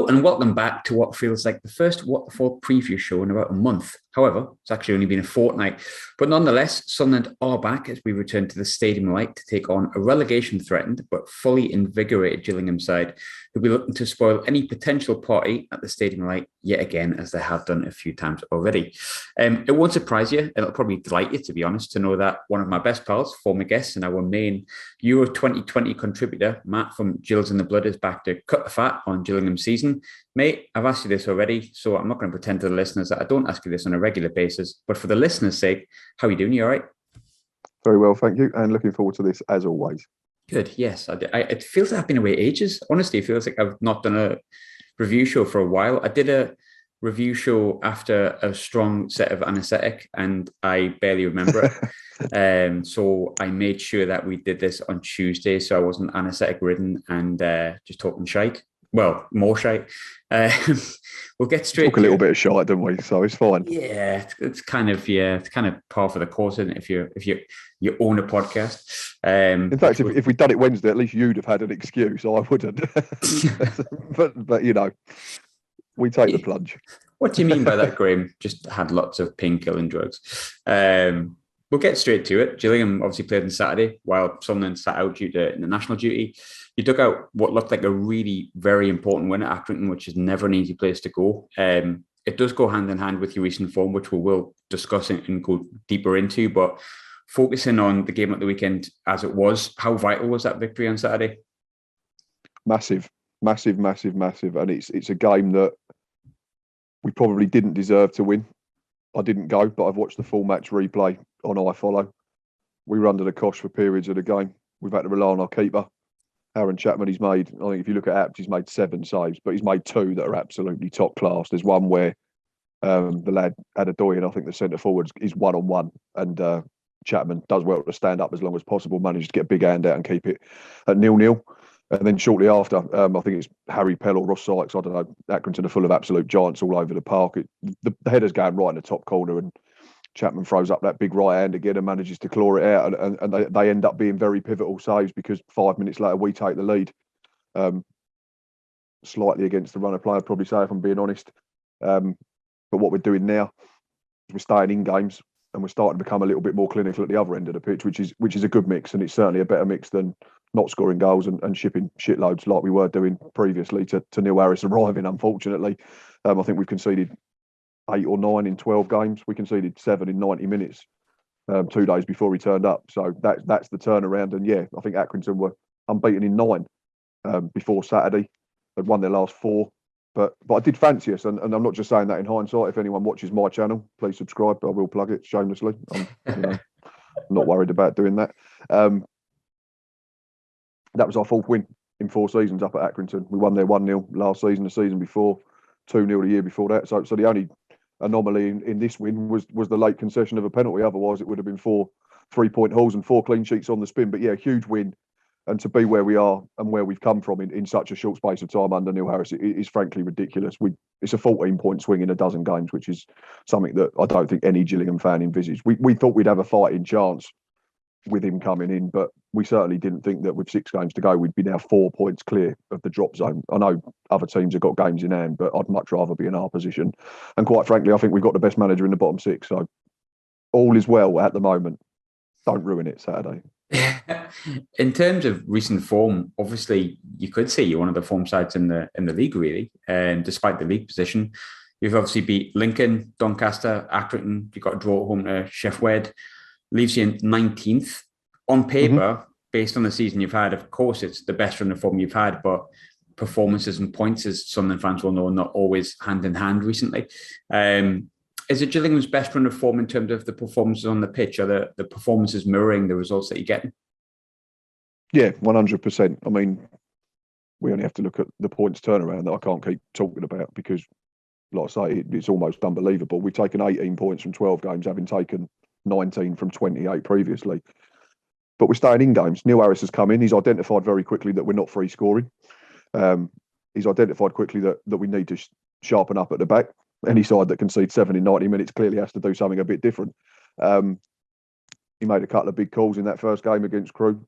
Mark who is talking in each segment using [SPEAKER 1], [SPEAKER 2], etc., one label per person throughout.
[SPEAKER 1] Hello and welcome back to what feels like the first What the Falk preview show in about a month. However, it's actually only been a fortnight. But nonetheless, Sunderland are back as we return to the Stadium Light to take on a relegation-threatened but fully invigorated Gillingham side who'll be looking to spoil any potential party at the Stadium Light yet again, as they have done a few times already. It won't surprise you, and it'll probably delight you, to be honest, to know that one of my best pals, former guest and our main Euro 2020 contributor, Matt from Gills in the Blood, is back to cut the fat on Gillingham's season. Mate, I've asked you this already, so I'm not going to pretend to the listeners that I don't ask you this on a regular basis. But for the listeners' sake, how are you doing? You all right?
[SPEAKER 2] Very well, thank you. And looking forward to this as always.
[SPEAKER 1] Good, yes. It feels like I've been away ages. Honestly, it feels like I've not done a review show for a while. I did a review show after a strong set of anaesthetic and I barely remember it. So I made sure that we did this on Tuesday so I wasn't anaesthetic ridden and just talking shite. Well, more shite. We'll get straight.
[SPEAKER 2] Talk a little bit of shite, don't we? So it's fine.
[SPEAKER 1] Yeah, it's kind of par for the course, isn't it? If you own a podcast.
[SPEAKER 2] In fact, if we'd done it Wednesday, at least you'd have had an excuse. I wouldn't. but you know, we take the plunge.
[SPEAKER 1] What do you mean by that, Graham? Just had lots of painkilling drugs. We'll get straight to it. Gillingham obviously played on Saturday while Sunderland sat out due to international duty. You took out what looked like a really very important win at Accrington, which is never an easy place to go. It does go hand in hand with your recent form, which we will discuss and go deeper into. But focusing on the game at the weekend as it was, how vital was that victory on Saturday?
[SPEAKER 2] Massive. And it's a game that we probably didn't deserve to win. I didn't go, but I've watched the full match replay on iFollow. We were under the cosh for periods of the game. We've had to rely on our keeper. Aaron Chapman, I think if you look at Apt, he's made 7 saves, but he's made 2 that are absolutely top class. There's one where the lad Adedoyan, I think the centre forward, is one-on-one, and Chapman does well to stand up as long as possible, manages to get a big hand out and keep it at 0-0. And then shortly after, I think it's Harry Pell or Ross Sykes, I don't know, Accrington are full of absolute giants all over the park. The header's going right in the top corner and Chapman throws up that big right hand again and manages to claw it out. And they end up being very pivotal saves because 5 minutes later we take the lead. Slightly against the run of play, I'd probably say, if I'm being honest. But what we're doing now is we're staying in games and we're starting to become a little bit more clinical at the other end of the pitch, which is a good mix. And it's certainly a better mix than not scoring goals and shipping shitloads like we were doing previously to Neil Harris arriving, unfortunately. I think we've conceded 8 or 9 in 12 games. We conceded 7 in 90 minutes 2 days before he turned up. So that's the turnaround. And yeah, I think Accrington were unbeaten in 9 before Saturday. They'd won their last 4. But I did fancy us, and I'm not just saying that in hindsight. If anyone watches my channel, please subscribe. I will plug it shamelessly. I'm not worried about doing that. That was our 4th win in 4 seasons up at Accrington. We won there 1-0 last season, the season before, 2-0 the year before that. So the only anomaly in this win was the late concession of a penalty. Otherwise, it would have been 4 3-point hauls and 4 clean sheets on the spin. But yeah, huge win. And to be where we are and where we've come from in such a short space of time under Neil Harris, it is frankly ridiculous. It's a 14-point swing in a dozen games, which is something that I don't think any Gillingham fan envisaged. We thought we'd have a fighting chance with him coming in, but we certainly didn't think that with 6 games to go, we'd be now 4 points clear of the drop zone. I know other teams have got games in hand, but I'd much rather be in our position. And quite frankly, I think we've got the best manager in the bottom 6. So all is well at the moment. Don't ruin it Saturday.
[SPEAKER 1] In terms of recent form, obviously you could say you're one of the form sides in the league, really. And despite the league position, you've obviously beat Lincoln, Doncaster, Accrington. You got a draw at home to Sheffield, leaves you in 19th on paper. Based on the season you've had. Of course, it's the best run of form you've had, but performances and points, as Sunderland fans will know, not always hand in hand recently. Is it Gillingham's best run of form in terms of the performances on the pitch? Are the performances mirroring the results that you're getting?
[SPEAKER 2] Yeah, 100%. I mean, we only have to look at the points turnaround that I can't keep talking about because, like I say, it's almost unbelievable. We've taken 18 points from 12 games, having taken 19 from 28 previously. But we're staying in games. Neil Harris has come in. He's identified very quickly that we're not free scoring. He's identified quickly that we need to sharpen up at the back. Any side that concedes 7 in 90 minutes clearly has to do something a bit different. He made a couple of big calls in that first game against Crewe.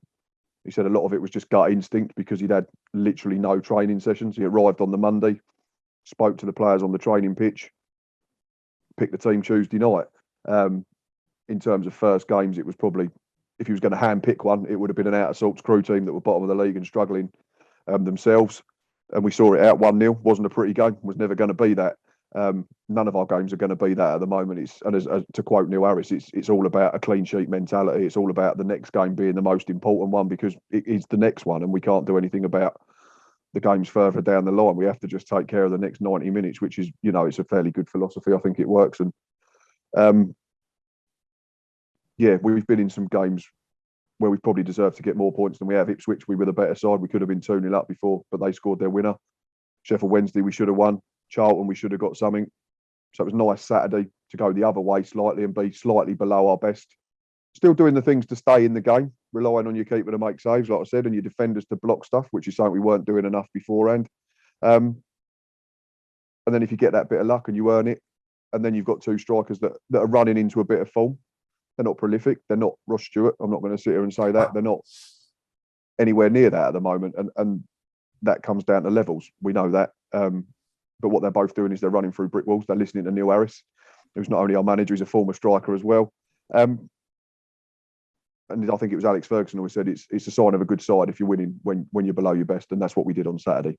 [SPEAKER 2] He said a lot of it was just gut instinct because he'd had literally no training sessions. He arrived on the Monday. spoke to the players on the training pitch, picked the team Tuesday night. In terms of first games, it was probably, if he was going to hand pick one, it would have been an out of sorts crew team that were bottom of the league and struggling themselves. And we saw it out 1-0. Wasn't a pretty game. Was never going to be that. None of our games are going to be that at the moment. As to quote Neil Harris, it's all about a clean sheet mentality. It's all about the next game being the most important one because it is the next one, and we can't do anything about the games further down the line. We have to just take care of the next 90 minutes, which is, it's a fairly good philosophy. I think it works. And we've been in some games where we've probably deserved to get more points than we have. Ipswich, we were the better side. We could have been 2-0 up before, but they scored their winner. Sheffield Wednesday, we should have won. Charlton, we should have got something. So it was nice Saturday to go the other way slightly and be slightly below our best. Still doing the things to stay in the game, relying on your keeper to make saves, like I said, and your defenders to block stuff, which is something we weren't doing enough beforehand. And then if you get that bit of luck and you earn it, and then you've got two strikers that are running into a bit of form. They're not prolific. They're not Ross Stewart. I'm not going to sit here and say that. They're not anywhere near that at the moment. And that comes down to levels. We know that. But what they're both doing is they're running through brick walls. They're listening to Neil Harris, who's not only our manager, he's a former striker as well. And I think it was Alex Ferguson who said it's a sign of a good side if you're winning when you're below your best. And that's what we did on Saturday.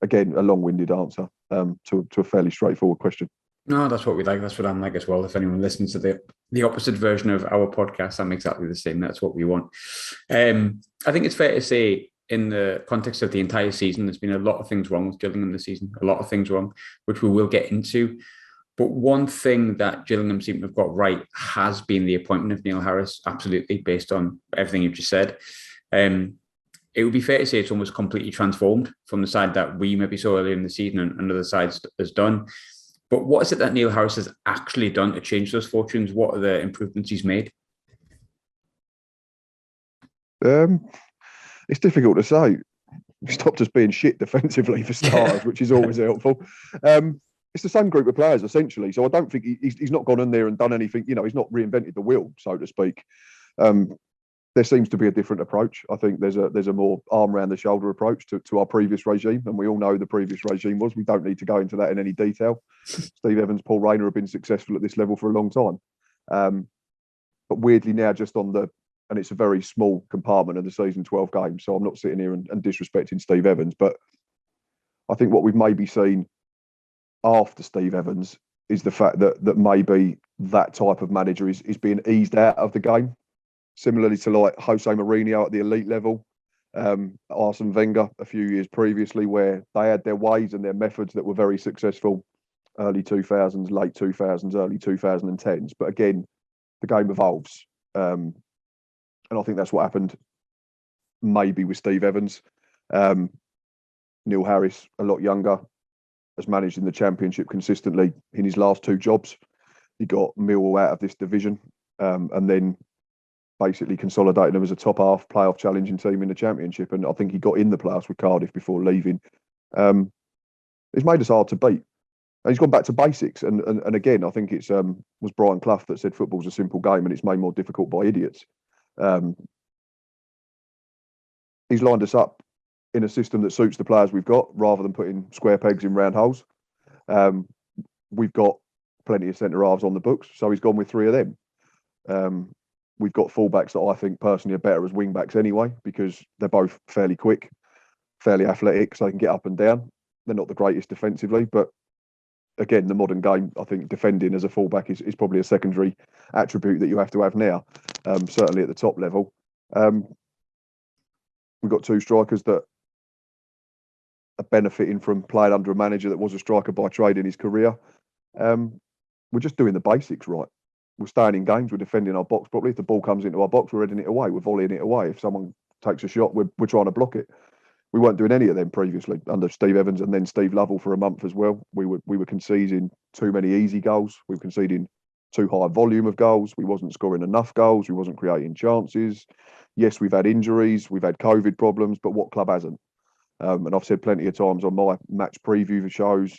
[SPEAKER 2] Again, a long-winded answer to a fairly straightforward question.
[SPEAKER 1] No, that's what we like. That's what I'm like as well. If anyone listens to the opposite version of our podcast, I'm exactly the same. That's what we want. I think it's fair to say, in the context of the entire season, there's been a lot of things wrong with Gillingham this season, a lot of things wrong, which we will get into. But one thing that Gillingham seem to have got right has been the appointment of Neil Harris, absolutely, based on everything you've just said. It would be fair to say it's almost completely transformed from the side that we maybe saw earlier in the season and other sides has done. But what is it that Neil Harris has actually done to change those fortunes? What are the improvements he's made?
[SPEAKER 2] It's difficult to say. He stopped us being shit defensively for starters, which is always helpful. It's the same group of players, essentially. So I don't think he's not gone in there and done anything. He's not reinvented the wheel, so to speak. There seems to be a different approach. I think there's a more arm around the shoulder approach to our previous regime, and we all know the previous regime was. We don't need to go into that in any detail. Steve Evans, Paul Rayner have been successful at this level for a long time, but weirdly now, just on and it's a very small compartment of the season, 12 games. So I'm not sitting here and disrespecting Steve Evans, but I think what we've maybe seen after Steve Evans is the fact that maybe that type of manager is being eased out of the game. Similarly to like Jose Mourinho at the elite level, Arsene Wenger a few years previously, where they had their ways and their methods that were very successful early 2000s, late 2000s, early 2010s. But again, the game evolves. And I think that's what happened maybe with Steve Evans. Neil Harris, a lot younger, has managed in the Championship consistently in his last two jobs. He got Millwall out of this division and then basically consolidated them as a top half playoff challenging team in the Championship. And I think he got in the playoffs with Cardiff before leaving. It's made us hard to beat. And he's gone back to basics. And again, I think it's was Brian Clough that said football's a simple game and it's made more difficult by idiots. He's lined us up in a system that suits the players we've got rather than putting square pegs in round holes. We've got plenty of centre halves on the books, so he's gone with three of them. We've got fullbacks that I think personally are better as wing backs anyway, because they're both fairly quick, fairly athletic, so they can get up and down. They're not the greatest defensively, but again, the modern game, I think defending as a fullback is probably a secondary attribute that you have to have now, certainly at the top level. We've got two strikers that are benefiting from playing under a manager that was a striker by trade in his career. We're just doing the basics right. We're staying in games. We're defending our box properly. If the ball comes into our box, we're heading it away. We're volleying it away. If someone takes a shot, we're trying to block it. We weren't doing any of them previously under Steve Evans and then Steve Lovell for a month as well. We were conceding too many easy goals. We were conceding too high a volume of goals. We wasn't scoring enough goals. We wasn't creating chances. Yes, we've had injuries. We've had COVID problems, but what club hasn't? And I've said plenty of times on my match preview shows,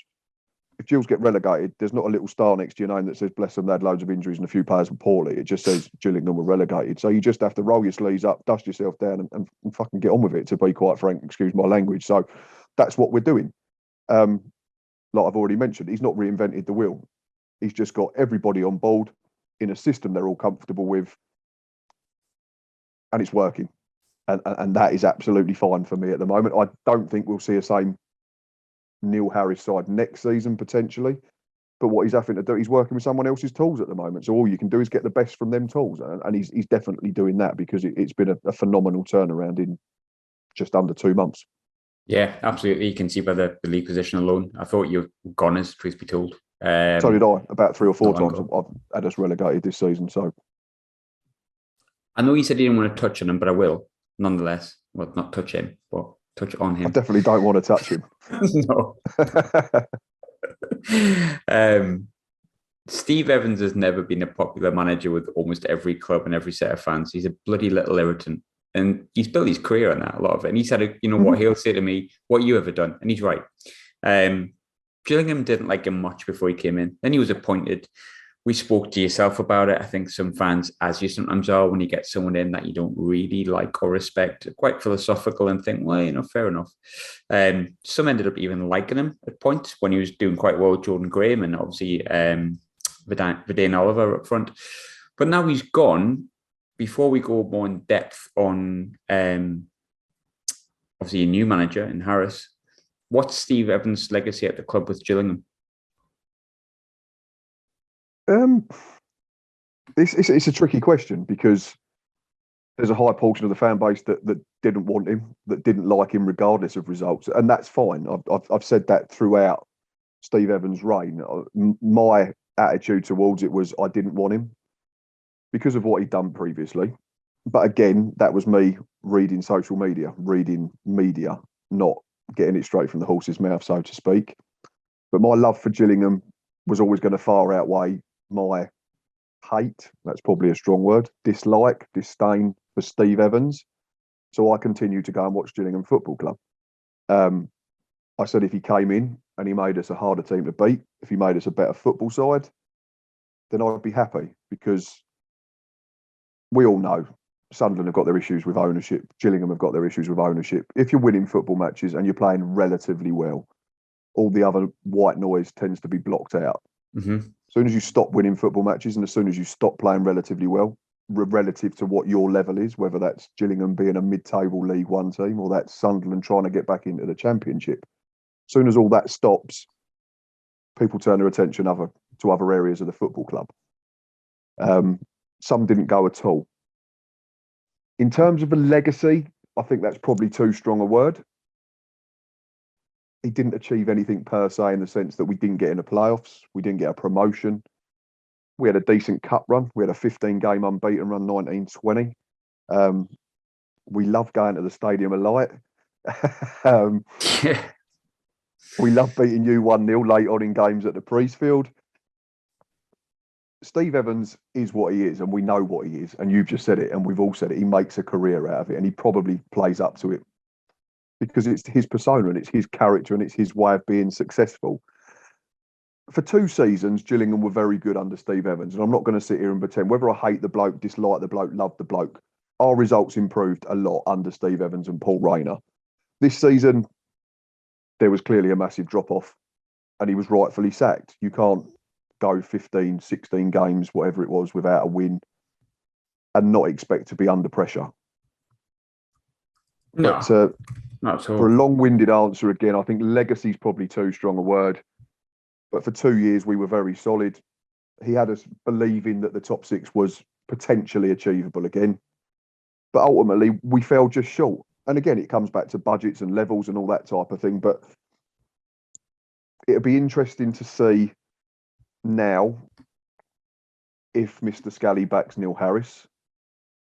[SPEAKER 2] if Gills get relegated, there's not a little star next to your name that says, bless them, they had loads of injuries and a few players were poorly. It just says Gillingham were relegated. So you just have to roll your sleeves up, dust yourself down and fucking get on with it, to be quite frank, excuse my language. So that's what we're doing. like I've already mentioned, he's not reinvented the wheel. He's just got everybody on board in a system they're all comfortable with, and it's working. And that is absolutely fine for me at the moment. I don't think we'll see a same Neil Harris side next season, potentially. But what he's having to do, he's working with someone else's tools at the moment. So all you can do is get the best from them tools. And he's definitely doing that, because it's been a phenomenal turnaround in just under 2 months.
[SPEAKER 1] Yeah, absolutely. You can see by the league position alone. I thought you were goners, truth be told.
[SPEAKER 2] So did I. About 3 or 4 times I've had us relegated this season. So
[SPEAKER 1] I know you said you didn't want to touch on him, but I will nonetheless. Well, not touch him, but touch on him.
[SPEAKER 2] I definitely don't want to touch him.
[SPEAKER 1] No. Steve Evans has never been a popular manager with almost every club and every set of fans. He's a bloody little irritant. And he's built his career on that, a lot of it. And he said, you know what, he'll say to me, what you ever done? And he's right. Gillingham didn't like him much before he came in. Then he was appointed. We spoke to yourself about it. I think some fans, as you sometimes are, when you get someone in that you don't really like or respect, are quite philosophical and think, well, you know, fair enough. Some ended up even liking him at points when he was doing quite well with Jordan Graham and obviously Vidane Oliver up front. But now he's gone. Before we go more in depth on obviously a new manager in Harris, what's Steve Evans' legacy at the club with Gillingham?
[SPEAKER 2] It's a tricky question, because there's a high portion of the fan base that didn't want him, that didn't like him regardless of results, and that's fine. I've said that throughout Steve Evans' reign. My attitude towards it was I didn't want him because of what he'd done previously. But again, that was me reading social media, reading media, not getting it straight from the horse's mouth, so to speak. But my love for Gillingham was always going to far outweigh my hate, that's probably a strong word, dislike, disdain for Steve Evans. So I continued to go and watch Gillingham Football Club. I said if he came in and he made us a harder team to beat, if he made us a better football side, then I'd be happy, because we all know Sunderland have got their issues with ownership. Gillingham have got their issues with ownership. If you're winning football matches and you're playing relatively well, all the other white noise tends to be blocked out.
[SPEAKER 1] Mm-hmm.
[SPEAKER 2] As soon as you stop winning football matches and as soon as you stop playing relatively well, relative to what your level is, whether that's Gillingham being a mid-table League One team or that's Sunderland trying to get back into the Championship, as soon as all that stops, people turn their attention to other areas of the football club. Some didn't go at all. In terms of a legacy, I think that's probably too strong a word. He didn't achieve anything per se, in the sense that we didn't get in the playoffs, we didn't get a promotion. We had a decent cup run. We had a 15-game unbeaten run, 19-20. We love going to the Stadium of Light. We love beating you 1-0 late on in games at the Priestfield. Steve Evans is what he is, and we know what he is. And you've just said it, and we've all said it. He makes a career out of it, and he probably plays up to it because it's his persona and it's his character and it's his way of being successful. For 2 seasons, Gillingham were very good under Steve Evans, and I'm not going to sit here and pretend whether I hate the bloke, dislike the bloke, love the bloke. Our results improved a lot under Steve Evans and Paul Rayner. This season, there was clearly a massive drop-off, and he was rightfully sacked. You can't go 15, 16 games, whatever it was, without a win and not expect to be under pressure.
[SPEAKER 1] No,
[SPEAKER 2] but,
[SPEAKER 1] not at all.
[SPEAKER 2] For a long-winded answer, again, I think legacy is probably too strong a word. But for 2 years, we were very solid. He had us believing that the top 6 was potentially achievable again. But ultimately, we fell just short. And again, it comes back to budgets and levels and all that type of thing. But it'll be interesting to see now if Mr. Scally backs Neil Harris,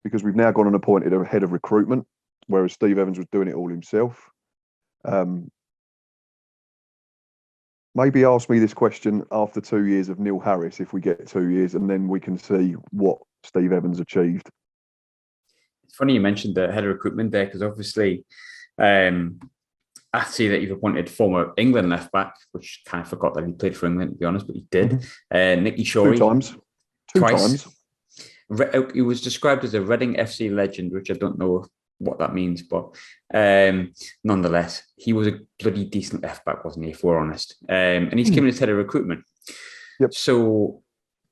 [SPEAKER 2] because we've now gone and appointed a head of recruitment, whereas Steve Evans was doing it all himself. Maybe ask me this question after 2 years of Neil Harris, if we get 2 years, and then we can see what Steve Evans achieved.
[SPEAKER 1] It's funny you mentioned the head of recruitment there, because obviously I see that you've appointed former England left back, which kind of forgot that he played for England, to be honest, but he did. Nicky Shorey.
[SPEAKER 2] 2 times. Two
[SPEAKER 1] twice.
[SPEAKER 2] times.
[SPEAKER 1] He was described as a Reading FC legend, which I don't know what that means. But nonetheless, he was a bloody decent left back, wasn't he, if we're honest? And he's came in as head of recruitment.
[SPEAKER 2] Yep.
[SPEAKER 1] So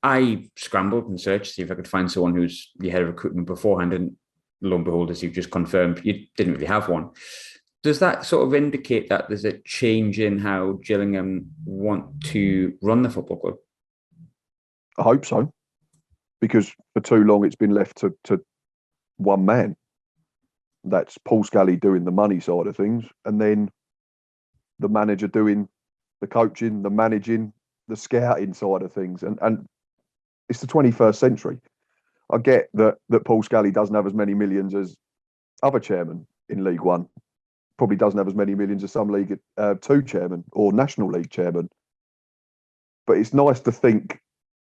[SPEAKER 1] I scrambled and searched to see if I could find someone who's the head of recruitment beforehand. And lo and behold, as you've just confirmed, you didn't really have one. Does that sort of indicate that there's a change in how Gillingham want to run the football club?
[SPEAKER 2] I hope so, because for too long it's been left to one man. That's Paul Scally doing the money side of things, and then the manager doing the coaching, the managing, the scouting side of things. And it's the 21st century. I get that Paul Scally doesn't have as many millions as other chairmen in League One. Probably doesn't have as many millions as some League Two chairman or National League chairman. But it's nice to think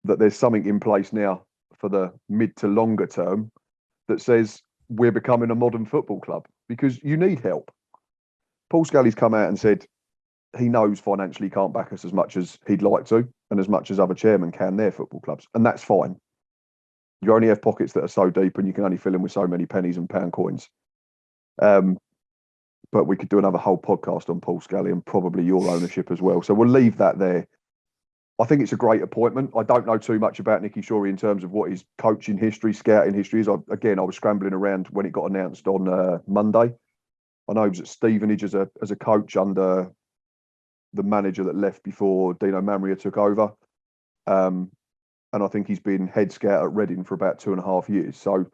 [SPEAKER 2] that there's something in place now for the mid to longer term that says we're becoming a modern football club, because you need help. Paul Scally's come out and said he knows financially can't back us as much as he'd like to and as much as other chairmen can their football clubs. And that's fine. You only have pockets that are so deep and you can only fill them with so many pennies and pound coins. But we could do another whole podcast on Paul Scally and probably your ownership as well. So we'll leave that there. I think it's a great appointment. I don't know too much about Nicky Shorey in terms of what his coaching history, scouting history is. I was scrambling around when it got announced on Monday. I know he was at Stevenage as a coach under the manager that left before Dino Mamria took over. And I think he's been head scout at Reading for about 2.5 years. So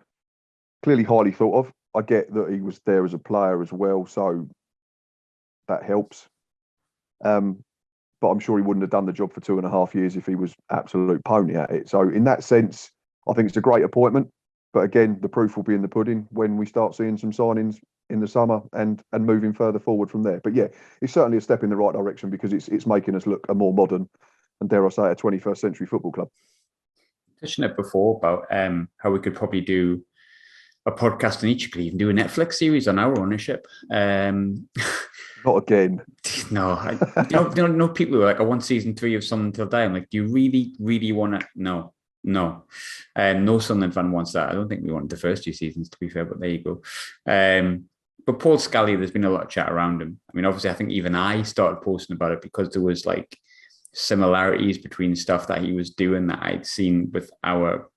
[SPEAKER 2] clearly highly thought of. I get that he was there as a player as well, so that helps. But I'm sure he wouldn't have done the job for 2.5 years if he was absolute pony at it. So in that sense, I think it's a great appointment. But again, the proof will be in the pudding when we start seeing some signings in the summer and moving further forward from there. But yeah, it's certainly a step in the right direction because it's making us look a more modern and, dare I say, a 21st century football club.
[SPEAKER 1] Touching it before about how we could probably do a podcast on each. You could even do a Netflix series on our ownership.
[SPEAKER 2] Not again.
[SPEAKER 1] No, no. People who are like, I want season 3 of Sunderland Till Die. I'm like, do you really, really want to? No. No Sunderland fan wants that. I don't think we wanted the first 2 seasons, to be fair, but there you go. But Paul Scally, there's been a lot of chat around him. I mean, obviously, I think even I started posting about it because there was like similarities between stuff that he was doing that I'd seen with our,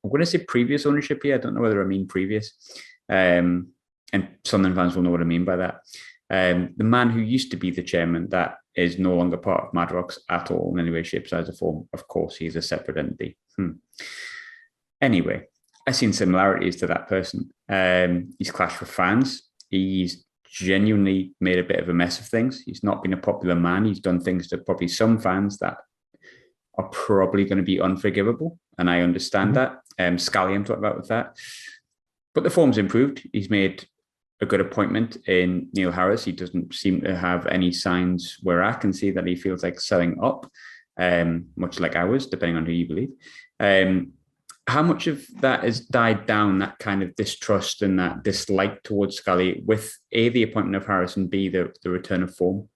[SPEAKER 1] I'm going to say previous ownership here. I don't know whether I mean previous. And Sunderland fans will know what I mean by that. The man who used to be the chairman that is no longer part of Mad Rocks at all in any way, shape, size, or form. Of course, he's a separate entity. Anyway, I've seen similarities to that person. He's clashed with fans. He's genuinely made a bit of a mess of things. He's not been a popular man. He's done things to probably some fans that are probably going to be unforgivable. And I understand that. Scally, I'm talking about with that. But the form's improved. He's made a good appointment in Neil Harris. He doesn't seem to have any signs where I can see that he feels like selling up, much like ours, depending on who you believe. How much of that has died down, that kind of distrust and that dislike towards Scally with A, the appointment of Harris, and B, the return of form?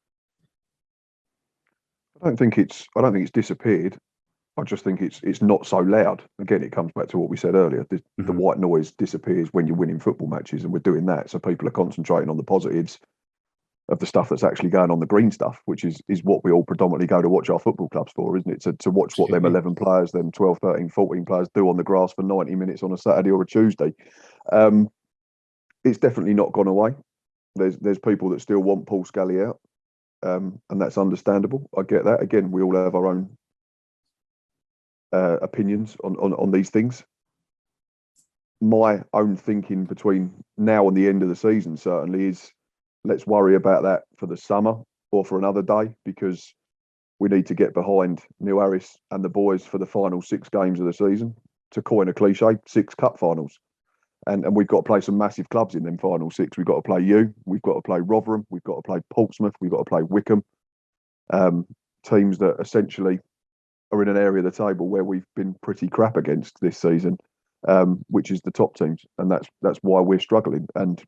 [SPEAKER 2] I don't think it's disappeared. I just think it's not so loud. Again, it comes back to what we said earlier. The white noise disappears when you're winning football matches, and we're doing that. So people are concentrating on the positives of the stuff that's actually going on, the green stuff, which is what we all predominantly go to watch our football clubs for, isn't it? To watch what them 11 players, them 12, 13, 14 players do on the grass for 90 minutes on a Saturday or a Tuesday. It's definitely not gone away. There's people that still want Paul Scally out, and that's understandable. I get that. Again, we all have our own opinions on these things. My own thinking between now and the end of the season certainly is, let's worry about that for the summer or for another day, because we need to get behind Neil Harris and the boys for the final 6 games of the season. To coin a cliche, 6 cup finals. And we've got to play some massive clubs in them final 6. We've got to play you. We've got to play Rotherham. We've got to play Portsmouth. We've got to play Wickham. Teams that essentially are in an area of the table where we've been pretty crap against this season, which is the top teams. And that's why we're struggling. And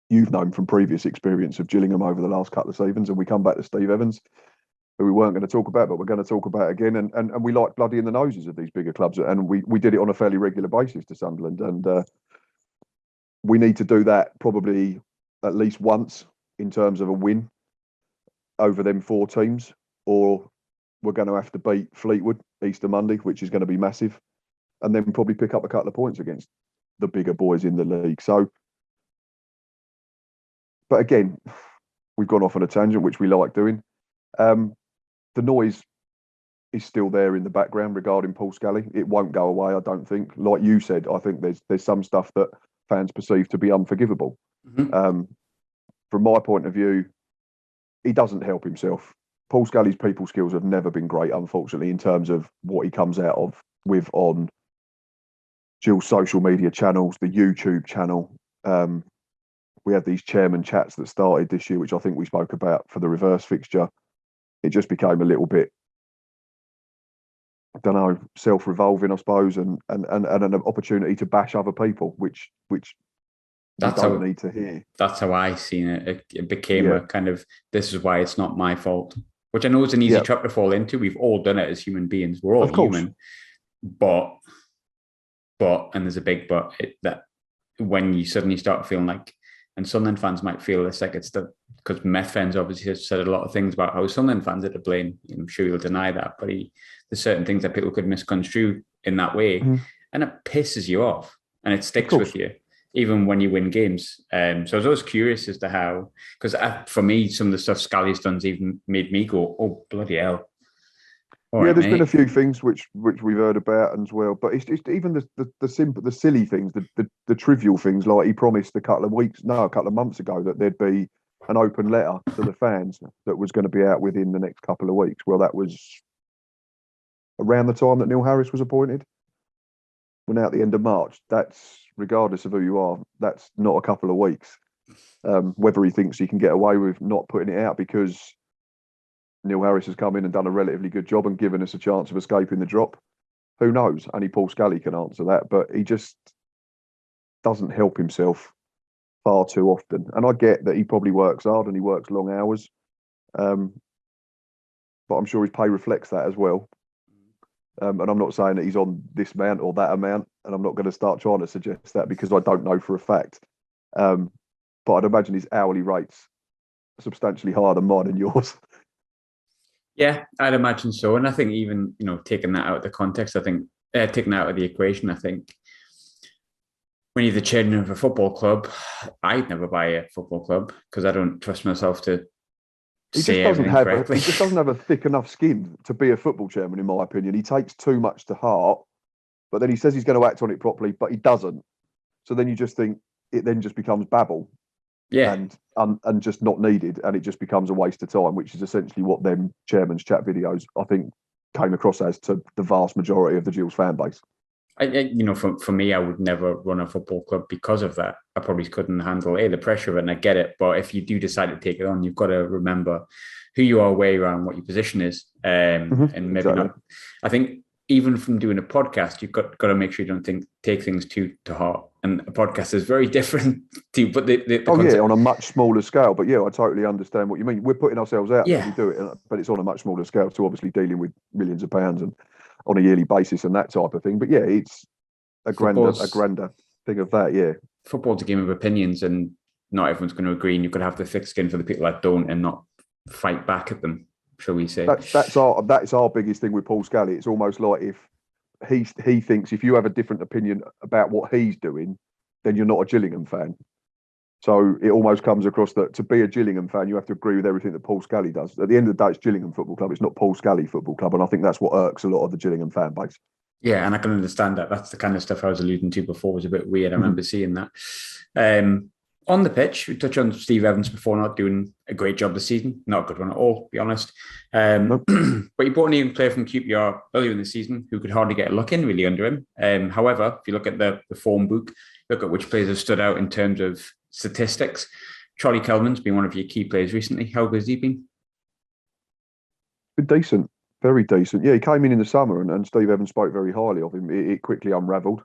[SPEAKER 2] you've known from previous experience of Gillingham over the last couple of seasons, and we come back to Steve Evans, who we weren't going to talk about, but we're going to talk about again. And we like bloody in the noses of these bigger clubs. And we did it on a fairly regular basis to Sunderland. And we need to do that probably at least once in terms of a win over them 4 teams, or we're going to have to beat Fleetwood Easter Monday, which is going to be massive, and then probably pick up a couple of points against the bigger boys in the league. So, but again, we've gone off on a tangent, which we like doing. The noise is still there in the background regarding Paul Scally. It won't go away, I don't think. Like you said, I think there's some stuff that fans perceive to be unforgivable.
[SPEAKER 1] Mm-hmm.
[SPEAKER 2] From my point of view, he doesn't help himself. Paul Scully's people skills have never been great, unfortunately, in terms of what he comes out with on Gills' social media channels, the YouTube channel. We had these chairman chats that started this year, which I think we spoke about for the reverse fixture. It just became a little bit, I don't know, self-revolving, I suppose, and an opportunity to bash other people, which
[SPEAKER 1] that's
[SPEAKER 2] you don't need to hear.
[SPEAKER 1] That's how I seen it. It became a kind of, this is why it's not my fault, which I know is an easy trap to fall into. We've all done it as human beings. We're all human. But, and there's a big but, that when you suddenly start feeling like, and Sunderland fans might feel this like it's because Meth fans obviously have said a lot of things about how Sunderland fans are to blame. I'm sure you'll deny that, but there's certain things that people could misconstrue in that way, and it pisses you off, and it sticks with you, even when you win games. So I was always curious as to how, because for me, some of the stuff Scally's done's even made me go, "Oh bloody hell!"
[SPEAKER 2] There's been a few things which we've heard about as well, but it's even the simple, the silly things, the trivial things, like he promised a couple of months ago that there'd be an open letter to the fans that was going to be out within the next couple of weeks. Well, that was around the time that Neil Harris was appointed. We're now at the end of March. That's, regardless of who you are, that's not a couple of weeks. Whether he thinks he can get away with not putting it out because Neil Harris has come in and done a relatively good job and given us a chance of escaping the drop, who knows? Only Paul Scally can answer that, but he just doesn't help himself far too often. And I get that he probably works hard and he works long hours, but I'm sure his pay reflects that as well. And I'm not saying that he's on this amount or that amount, and I'm not going to start trying to suggest that because I don't know for a fact. But I'd imagine his hourly rates are substantially higher than mine and yours.
[SPEAKER 1] Yeah, I'd imagine so. And I think even, taking that out of the context, I think, taking that out of the equation, I think when you're the chairman of a football club, I'd never buy a football club because I don't trust myself to say everything correctly.
[SPEAKER 2] He just doesn't have a thick enough skin to be a football chairman, in my opinion. He takes too much to heart, but then he says he's going to act on it properly, but he doesn't. So then you just think it then just becomes babble.
[SPEAKER 1] Yeah.
[SPEAKER 2] And just not needed, and it just becomes a waste of time, which is essentially what them chairman's chat videos, I think, came across as to the vast majority of the Gills fan base.
[SPEAKER 1] For me, I would never run a football club because of that. I probably couldn't handle the pressure of it, and I get it. But if you do decide to take it on, you've got to remember who you are, where you are, and what your position is. And maybe not. I think even from doing a podcast, you've got to make sure you don't take things too to heart. And a podcast is very different to, but the concept,
[SPEAKER 2] on a much smaller scale. But I totally understand what you mean. We're putting ourselves out there, we do it, but it's on a much smaller scale. So obviously dealing with millions of pounds and on a yearly basis and that type of thing. But it's a grander thing of that. Yeah,
[SPEAKER 1] football's a game of opinions, and not everyone's going to agree. And you've got to have the thick skin for the people that don't, and not fight back at them, shall we say?
[SPEAKER 2] That's our biggest thing with Paul Scally. It's almost like if he thinks if you have a different opinion about what he's doing, then you're not a Gillingham fan. So it almost comes across that to be a Gillingham fan, you have to agree with everything that Paul Scally does. At the end of the day, it's Gillingham Football Club. It's not Paul Scally Football Club. And I think that's what irks a lot of the Gillingham fan base.
[SPEAKER 1] Yeah, and I can understand that. That's the kind of stuff I was alluding to before. Was a bit weird. I remember seeing that. On the pitch, we touched on Steve Evans before, not doing a great job this season. Not a good one at all, to be honest. But he brought a young player from QPR earlier in the season who could hardly get a look in really under him. However, if you look at the form book, look at which players have stood out in terms of statistics. Charlie Kelman's been one of your key players recently. How good has he been?
[SPEAKER 2] Been decent, very decent. Yeah, he came in the summer and Steve Evans spoke very highly of him. It quickly unravelled.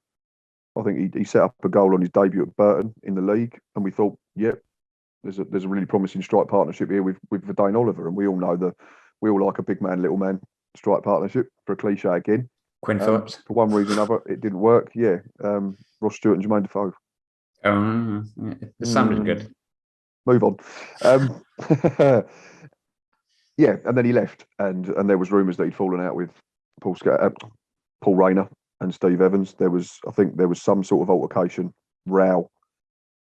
[SPEAKER 2] I think he set up a goal on his debut at Burton in the league, and we thought, there's a really promising strike partnership here with Verdane Oliver, and we all know we all like a big man, little man strike partnership, for a cliche again.
[SPEAKER 1] Quinn Phillips.
[SPEAKER 2] For one reason or another, it didn't work. Ross Stewart and Jermaine Defoe.
[SPEAKER 1] Oh, it sounded good.
[SPEAKER 2] Move on. Yeah, and then he left, and there was rumours that he'd fallen out with Paul Rayner and Steve Evans. I think there was some sort of altercation, row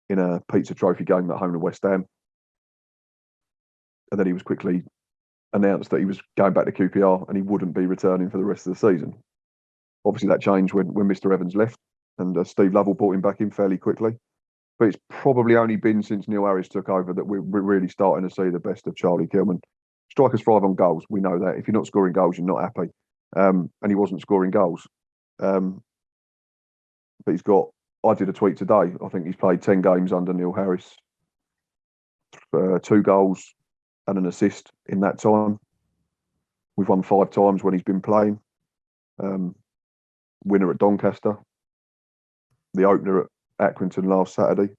[SPEAKER 2] in a pizza trophy game at home to West Ham, and then he was quickly announced that he was going back to QPR and he wouldn't be returning for the rest of the season. Obviously, that changed when Mr. Evans left, and Steve Lovell brought him back in fairly quickly. But it's probably only been since Neil Harris took over that we're really starting to see the best of Charlie Kilman. Strikers thrive on goals. We know that. If you're not scoring goals, you're not happy. And he wasn't scoring goals. But he's got, I did a tweet today, I think he's played 10 games under Neil Harris, 2 goals and an assist in that time. We've won 5 times when he's been playing. Winner at Doncaster, the opener at Accrington last Saturday.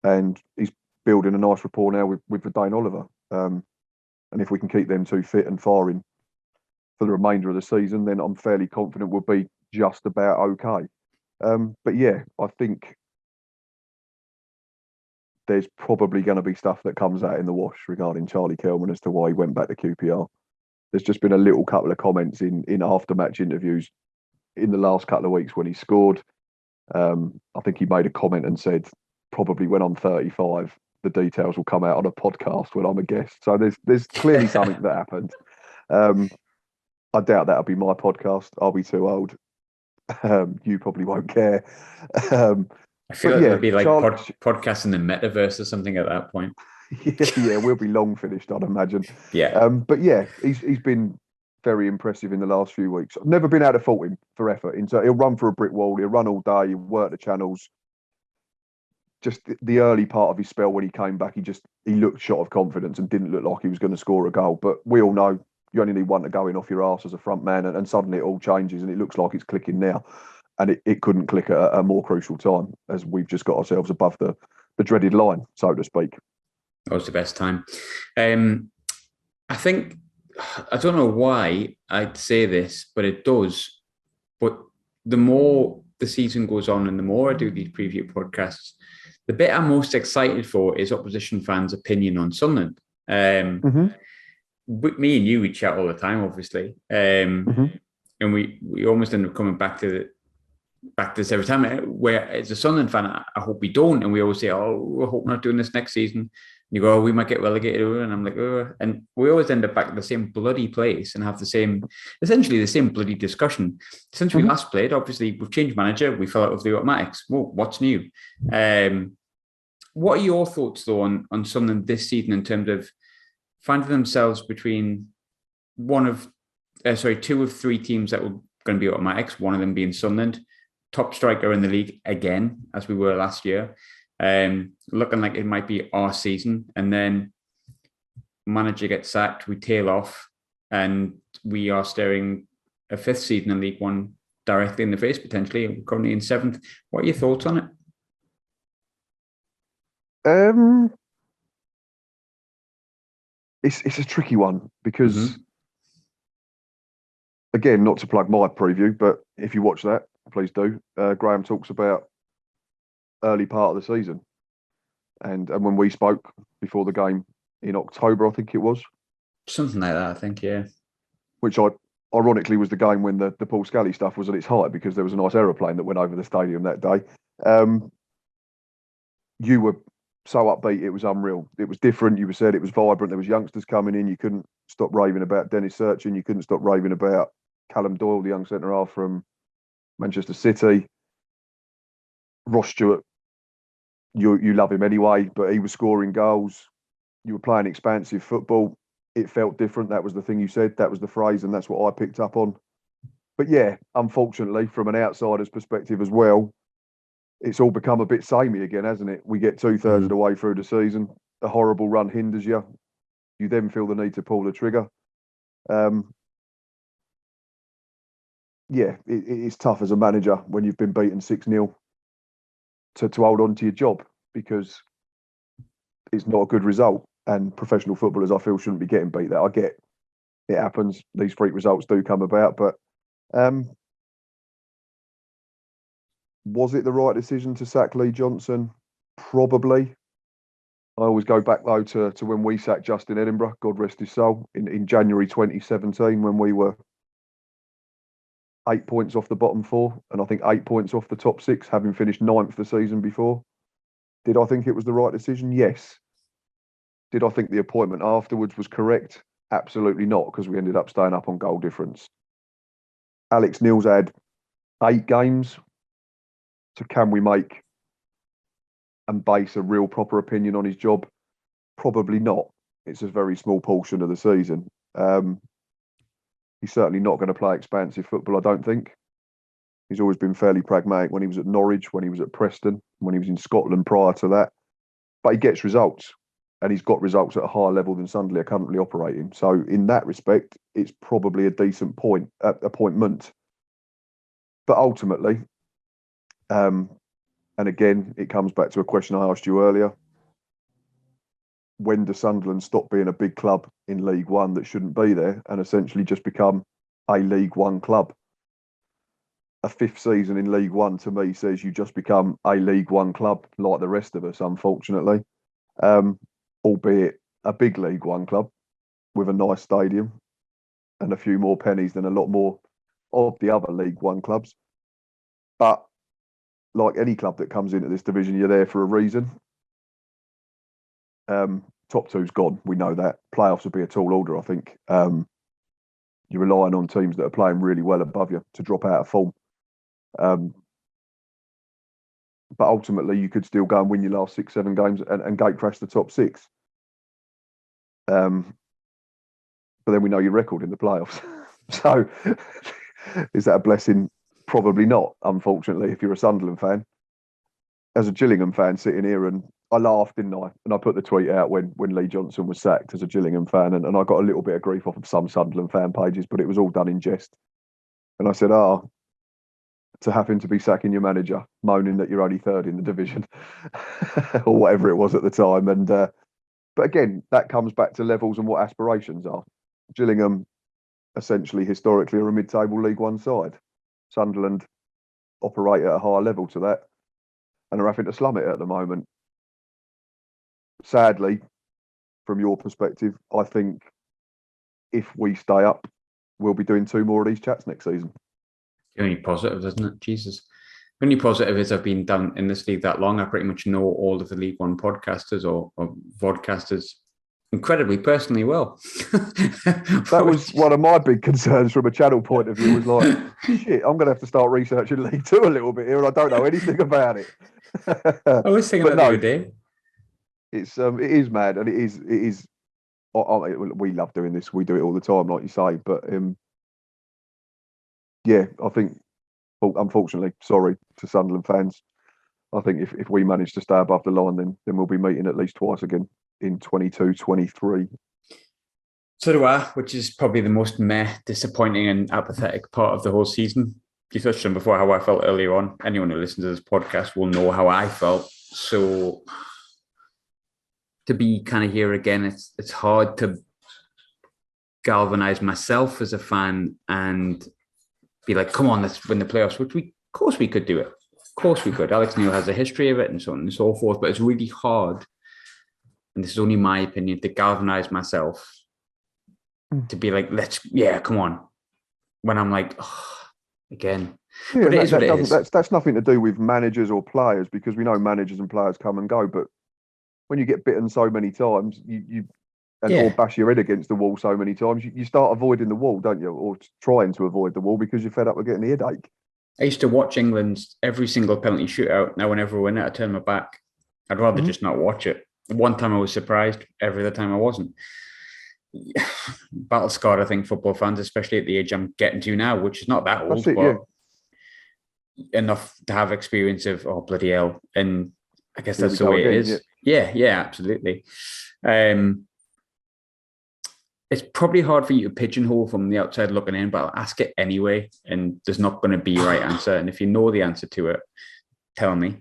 [SPEAKER 2] And he's building a nice rapport now with Dane Oliver. And if we can keep them 2 fit and firing for the remainder of the season, then I'm fairly confident we'll be just about okay. But yeah, I think there's probably going to be stuff that comes out in the wash regarding Charlie Kilman as to why he went back to QPR. There's just been a little couple of comments in after-match interviews in the last couple of weeks when he scored. I think he made a comment and said, probably when I'm 35, the details will come out on a podcast when I'm a guest. So there's clearly something that happened. I doubt that'll be my podcast. I'll be too old. You probably won't care.
[SPEAKER 1] I feel like there'll be like podcasts in the metaverse or something at that point.
[SPEAKER 2] Yeah, we'll be long finished, I'd imagine.
[SPEAKER 1] Yeah.
[SPEAKER 2] But yeah, he's been very impressive in the last few weeks. I've never been able to fault him for effort. He'll run for a brick wall. He'll run all day. He'll work the channels. Just the early part of his spell when he came back, he looked shot of confidence and didn't look like he was going to score a goal. But we all know you only need one to go in off your arse as a front man, and suddenly it all changes and it looks like it's clicking now. And it couldn't click at a more crucial time, as we've just got ourselves above the dreaded line, so to speak.
[SPEAKER 1] That was the best time. I think, I don't know why I'd say this, but it does. But the more the season goes on and the more I do these preview podcasts, the bit I'm most excited for is opposition fans' opinion on Sunderland. With me and you, we chat all the time, obviously. And we almost end up coming back to this every time. Where as a Sunderland fan, I hope we don't. And we always say, I hope we're not doing this next season. And you go, we might get relegated. And I'm like, and we always end up back at the same bloody place and have essentially the same bloody discussion. Since we last played, obviously, we've changed manager. We fell out of the automatics. Well, what's new? What are your thoughts, though, on Sunderland this season in terms of finding themselves between two of 3 teams that were going to be automatics, one of them being Sunderland, top striker in the league again, as we were last year, looking like it might be our season, and then manager gets sacked, we tail off, and we are staring a 5th season in League One directly in the face, potentially. We're currently in 7th. What are your thoughts on it?
[SPEAKER 2] It's a tricky one because, again, not to plug my preview, but if you watch that, please do. Graham talks about early part of the season, and when we spoke before the game in October, I think it was
[SPEAKER 1] something like that. I think, yeah.
[SPEAKER 2] Which ironically was the game when the Paul Scally stuff was at its height because there was a nice aeroplane that went over the stadium that day. You were so upbeat, it was unreal. It was different. You said it was vibrant. There was youngsters coming in. You couldn't stop raving about Dennis Searchin. You couldn't stop raving about Callum Doyle, the young centre half from Manchester City. Ross Stewart, you love him anyway, but he was scoring goals. You were playing expansive football. It felt different. That was the thing you said. That was the phrase, and that's what I picked up on. But yeah, unfortunately, from an outsider's perspective as well, it's all become a bit samey again, hasn't it? We get 2/3 of the way through the season. A horrible run hinders you. You then feel the need to pull the trigger. Yeah, it's tough as a manager when you've been beaten 6-0 to hold on to your job because it's not a good result. And professional footballers, I feel, shouldn't be getting beat. That I get, it happens. These freak results do come about, but Was it the right decision to sack Lee Johnson? Probably. I always go back, though, to when we sacked Justin Edinburgh, God rest his soul, in January 2017, when we were 8 points off the bottom four, and I think 8 points off the top six, having finished ninth the season before. Did I think it was the right decision? Yes. Did I think the appointment afterwards was correct? Absolutely not, because we ended up staying up on goal difference. Alex Neil's had 8 games. So can we make and base a real proper opinion on his job? Probably not. It's a very small portion of the season. He's certainly not going to play expansive football, I don't think. He's always been fairly pragmatic when he was at Norwich, when he was at Preston, when he was in Scotland prior to that. But he gets results, and he's got results at a higher level than Sunderland are currently operating. So in that respect, it's probably a decent appointment. But ultimately, and again, it comes back to a question I asked you earlier. When does Sunderland stop being a big club in League One that shouldn't be there and essentially just become a League One club? A 5th season in League One, to me, says you just become a League One club like the rest of us, unfortunately. Albeit a big League One club with a nice stadium and a few more pennies than a lot more of the other League One clubs. But like any club that comes into this division, you're there for a reason. Top two's gone. We know that. Playoffs will be a tall order, I think. You're relying on teams that are playing really well above you to drop out of form. But ultimately, you could still go and win your last 6-7 games and gate crash the top 6. But then we know your record in the playoffs. So is that a blessing? Probably not, unfortunately, if you're a Sunderland fan. As a Gillingham fan sitting here, and I laughed, didn't I? And I put the tweet out when Lee Johnson was sacked as a Gillingham fan, and I got a little bit of grief off of some Sunderland fan pages, but it was all done in jest. And I said, to having to be sacking your manager, moaning that you're only 3rd in the division, or whatever it was at the time. And but again, that comes back to levels and what aspirations are. Gillingham, essentially, historically, are a mid-table League One side. Sunderland operate at a higher level to that and are having to slum it at the moment. Sadly, from your perspective, I think if we stay up, we'll be doing 2 more of these chats next season.
[SPEAKER 1] The only positive, isn't it? Jesus. The only positive is I've been down in this league that long. I pretty much know all of the League One podcasters or vodcasters incredibly personally well.
[SPEAKER 2] That was one of my big concerns from a channel point of view, was like, shit, I'm going to have to start researching League Two a little bit here, and I don't know anything about it.
[SPEAKER 1] I was thinking that the other day.
[SPEAKER 2] It is mad, and it is. We love doing this. We do it all the time, like you say. But yeah, I think, unfortunately, sorry to Sunderland fans, I think if we manage to stay above the line, then we'll be meeting at least twice again in 22-23.
[SPEAKER 1] So do I, which is probably the most disappointing and apathetic part of the whole season. You touched on before how I felt earlier on. Anyone who listens to this podcast will know how I felt. So to be kind of here again, it's hard to galvanize myself as a fan and be like, come on, let's win the playoffs, which of course we could do it. Of course we could. Alex Neil has a history of it and so on and so forth, but it's really hard, and this is only my opinion, to galvanize myself to be like, come on. When I'm like, again.
[SPEAKER 2] Yeah,
[SPEAKER 1] but it is what it is.
[SPEAKER 2] That's nothing to do with managers or players, because we know managers and players come and go, but when you get bitten so many times, or bash your head against the wall so many times, you start avoiding the wall, don't you? Or trying to avoid the wall because you're fed up with getting the headache.
[SPEAKER 1] I used to watch England's every single penalty shootout. Now, whenever we win it, I turn my back. I'd rather just not watch it. One time I was surprised, every other time I wasn't. Battle scarred, I think, football fans, especially at the age I'm getting to now, which is not that old, but enough to have experience of, oh, bloody hell. And I guess that's the way it is. Yeah, absolutely. It's probably hard for you to pigeonhole from the outside looking in, but I'll ask it anyway, and there's not going to be a right answer. And if you know the answer to it, tell me.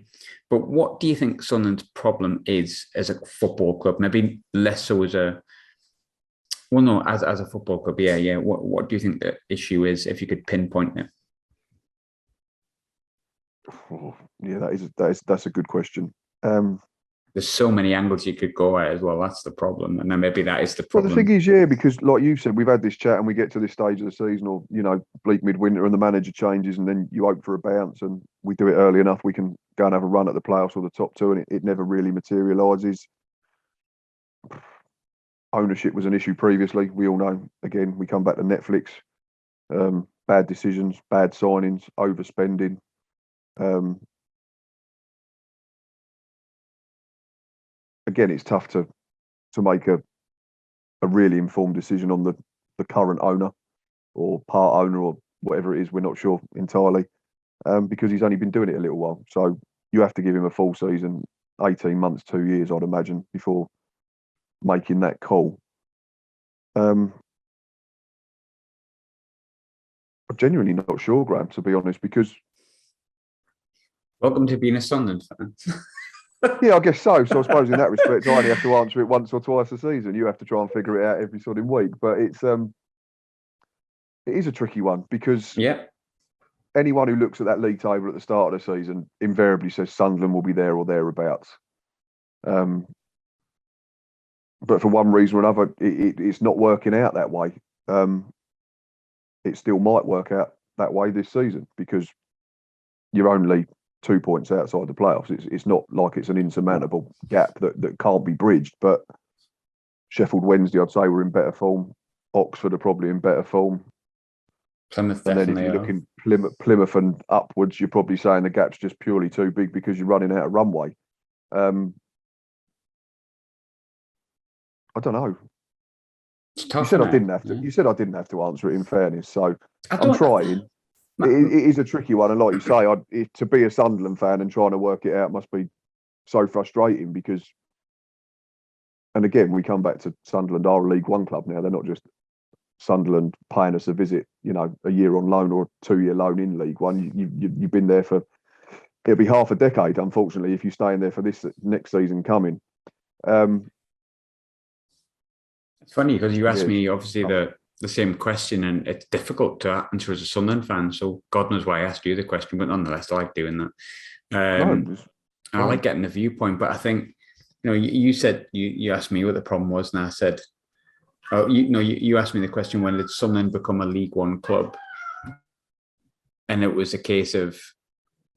[SPEAKER 1] But what do you think Sunderland's problem is as a football club? Maybe less so as a football club. Yeah. What do you think the issue is, if you could pinpoint it?
[SPEAKER 2] Oh, yeah, that's a good question.
[SPEAKER 1] There's so many angles you could go at as well. That's the problem. And then maybe that is the
[SPEAKER 2] Well,
[SPEAKER 1] problem.
[SPEAKER 2] the thing is, yeah, because like you said, we've had this chat and we get to this stage of the season, or bleak midwinter, and the manager changes, and then you hope for a bounce, and we do it early enough, we can go and have a run at the playoffs or the top two, and it never really materialises. Ownership was an issue previously. We all know. Again, we come back to Netflix. Bad decisions, bad signings, overspending. Again, it's tough to make a really informed decision on the current owner or part owner or whatever it is. We're not sure entirely because he's only been doing it a little while. So you have to give him a full season, 18 months, 2 years, I'd imagine, before making that call. I'm genuinely not sure, Graham, to be honest, because...
[SPEAKER 1] Welcome to being a Sunderland fan.
[SPEAKER 2] Yeah, I guess so. So I suppose in that respect, I only have to answer it once or twice a season. You have to try and figure it out every sort of week. But it is a tricky one because anyone who looks at that league table at the start of the season invariably says Sunderland will be there or thereabouts. But for one reason or another, it's not working out that way. It still might work out that way this season because you're only 2 points outside the playoffs. It's not like it's an insurmountable gap that can't be bridged. But Sheffield Wednesday, I'd say, we're in better form. Oxford are probably in better form.
[SPEAKER 1] Plymouth
[SPEAKER 2] and then if
[SPEAKER 1] definitely
[SPEAKER 2] you're
[SPEAKER 1] are.
[SPEAKER 2] looking Plymouth and upwards, you're probably saying the gap's just purely too big because you're running out of runway. I don't know.
[SPEAKER 1] It's tough,
[SPEAKER 2] You said I
[SPEAKER 1] isn't it?
[SPEAKER 2] didn't have to. You said I didn't have to answer it. In fairness, so
[SPEAKER 1] I
[SPEAKER 2] I'm
[SPEAKER 1] don't-
[SPEAKER 2] trying. It is a tricky one, and like you say, to be a Sunderland fan and trying to work it out must be so frustrating because. And again, we come back to Sunderland are a League One club now. They're not just Sunderland paying us a visit, a year on loan or a 2-year loan in League One. You've been there for, it'll be half a decade, unfortunately, if you stay in there for this next season coming.
[SPEAKER 1] It's funny because you asked me obviously the same question, and it's difficult to answer as a Sunderland fan. So God knows why I asked you the question, but nonetheless, I like doing that. I like getting the viewpoint, but I think you said you asked me what the problem was, and I said, you asked me the question, when did Sunderland become a League One club? And it was a case of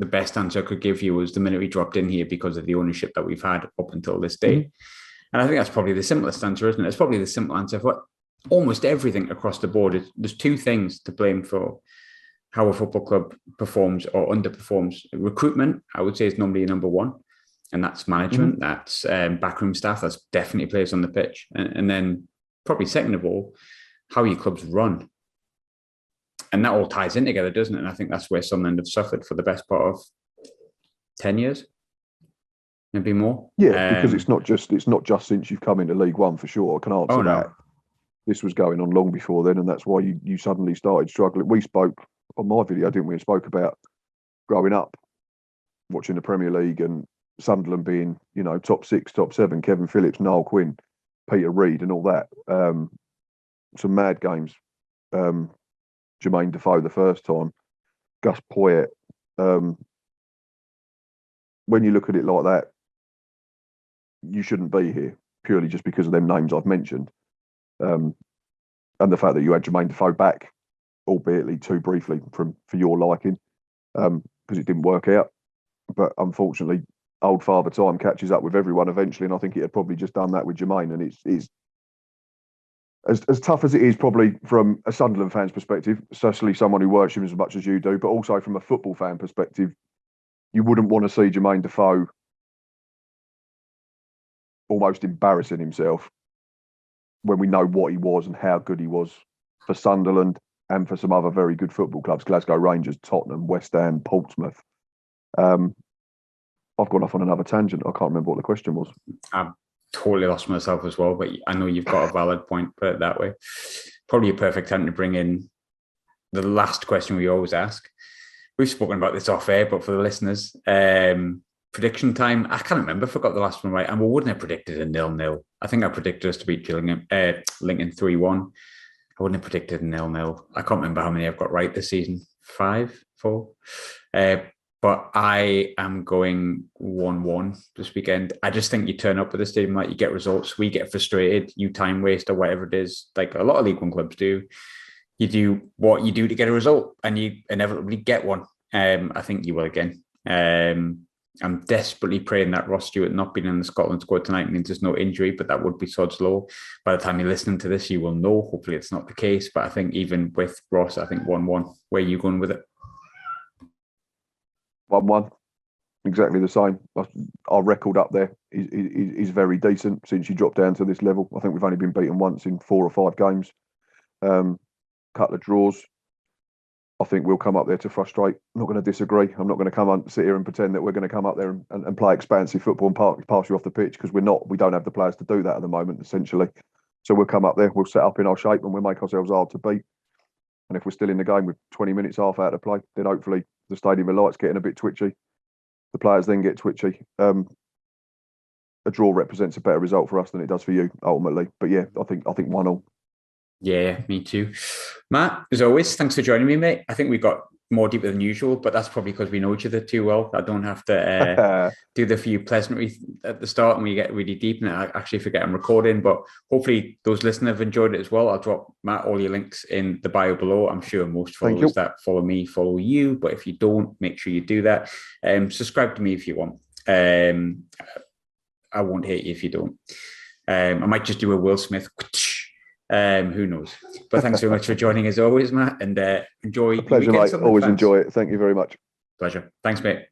[SPEAKER 1] the best answer I could give you was the minute we dropped in here because of the ownership that we've had up until this day. Mm-hmm. And I think that's probably the simplest answer, isn't it? It's probably the simple answer for almost everything across the board. There's two things to blame for how a football club performs or underperforms. Recruitment, I would say, is normally number one. And that's management, that's backroom staff, that's definitely players on the pitch. And then probably second of all, how your clubs run. And that all ties in together, doesn't it? And I think that's where Sunderland have suffered for the best part of 10 years, maybe more.
[SPEAKER 2] Yeah, because it's not just since you've come into League One for sure. I can answer that.
[SPEAKER 1] No.
[SPEAKER 2] This was going on long before then, and that's why you suddenly started struggling. We spoke on my video, didn't we? And spoke about growing up, watching the Premier League and Sunderland being, top 6, top 7, Kevin Phillips, Niall Quinn, Peter Reid and all that. Some mad games. Jermaine Defoe the first time, Gus Poyet. When you look at it like that, you shouldn't be here purely just because of them names I've mentioned. And the fact that you had Jermaine Defoe back, albeit too briefly for your liking, because it didn't work out. But unfortunately, old father time catches up with everyone eventually, and I think it had probably just done that with Jermaine. And it's as tough as it is probably from a Sunderland fan's perspective, especially someone who works him as much as you do, but also from a football fan perspective, you wouldn't want to see Jermaine Defoe almost embarrassing himself when we know what he was and how good he was for Sunderland and for some other very good football clubs, Glasgow Rangers, Tottenham, West Ham, Portsmouth. I've gone off on another tangent. I can't remember what the question was.
[SPEAKER 1] I've totally lost myself as well, but I know you've got a valid point, put it that way. Probably a perfect time to bring in the last question we always ask. We've spoken about this off air, but for the listeners, prediction time. I can't remember. I forgot the last one right. And we wouldn't have predicted a 0-0. I think I predicted us to beat Gillingham, Lincoln 3-1. I wouldn't have predicted a 0-0. I can't remember how many I've got right this season. 5, 4. But I am going 1-1 this weekend. I just think you turn up at the stadium, like you get results, we get frustrated, you time waste or whatever it is, like a lot of League One clubs do. You do what you do to get a result, and you inevitably get one. I think you will again. I'm desperately praying that Ross Stewart not being in the Scotland squad tonight means there's no injury, but that would be sod's law. By the time you're listening to this, you will know. Hopefully it's not the case, but I think even with Ross, I think 1-1. Where are you going with it?
[SPEAKER 2] 1-1. Exactly the same. Our record up there is very decent since you dropped down to this level. I think we've only been beaten once in 4 or 5 games. Couple of draws. I think we'll come up there to frustrate. I'm not going to disagree. I'm not going to come on, sit here and pretend that we're going to come up there and play expansive football and pass you off the pitch, because we're not. We don't have the players to do that at the moment, essentially. So we'll come up there, we'll set up in our shape, and we'll make ourselves hard to beat. And if we're still in the game with 20 minutes, half out of play, then hopefully the stadium of light's getting a bit twitchy. The players then get twitchy. A draw represents a better result for us than it does for you, ultimately. But yeah, I think 1-1.
[SPEAKER 1] Yeah, me too. Matt, as always, thanks for joining me, mate. I think we got more deeper than usual, but that's probably because we know each other too well. I don't have to do the few pleasantries at the start and we get really deep and I actually forget I'm recording. But hopefully those listeners have enjoyed it as well. I'll drop, Matt, all your links in the bio below. I'm sure most followers that follow me follow you, but if you don't, make sure you do that. Subscribe to me if you want. I won't hate you if you don't. I might just do a Will Smith. Who knows? But thanks very much for joining as always, Matt, and enjoy.
[SPEAKER 2] A pleasure, mate. Always enjoy it. Thank you very much.
[SPEAKER 1] Pleasure. Thanks, mate.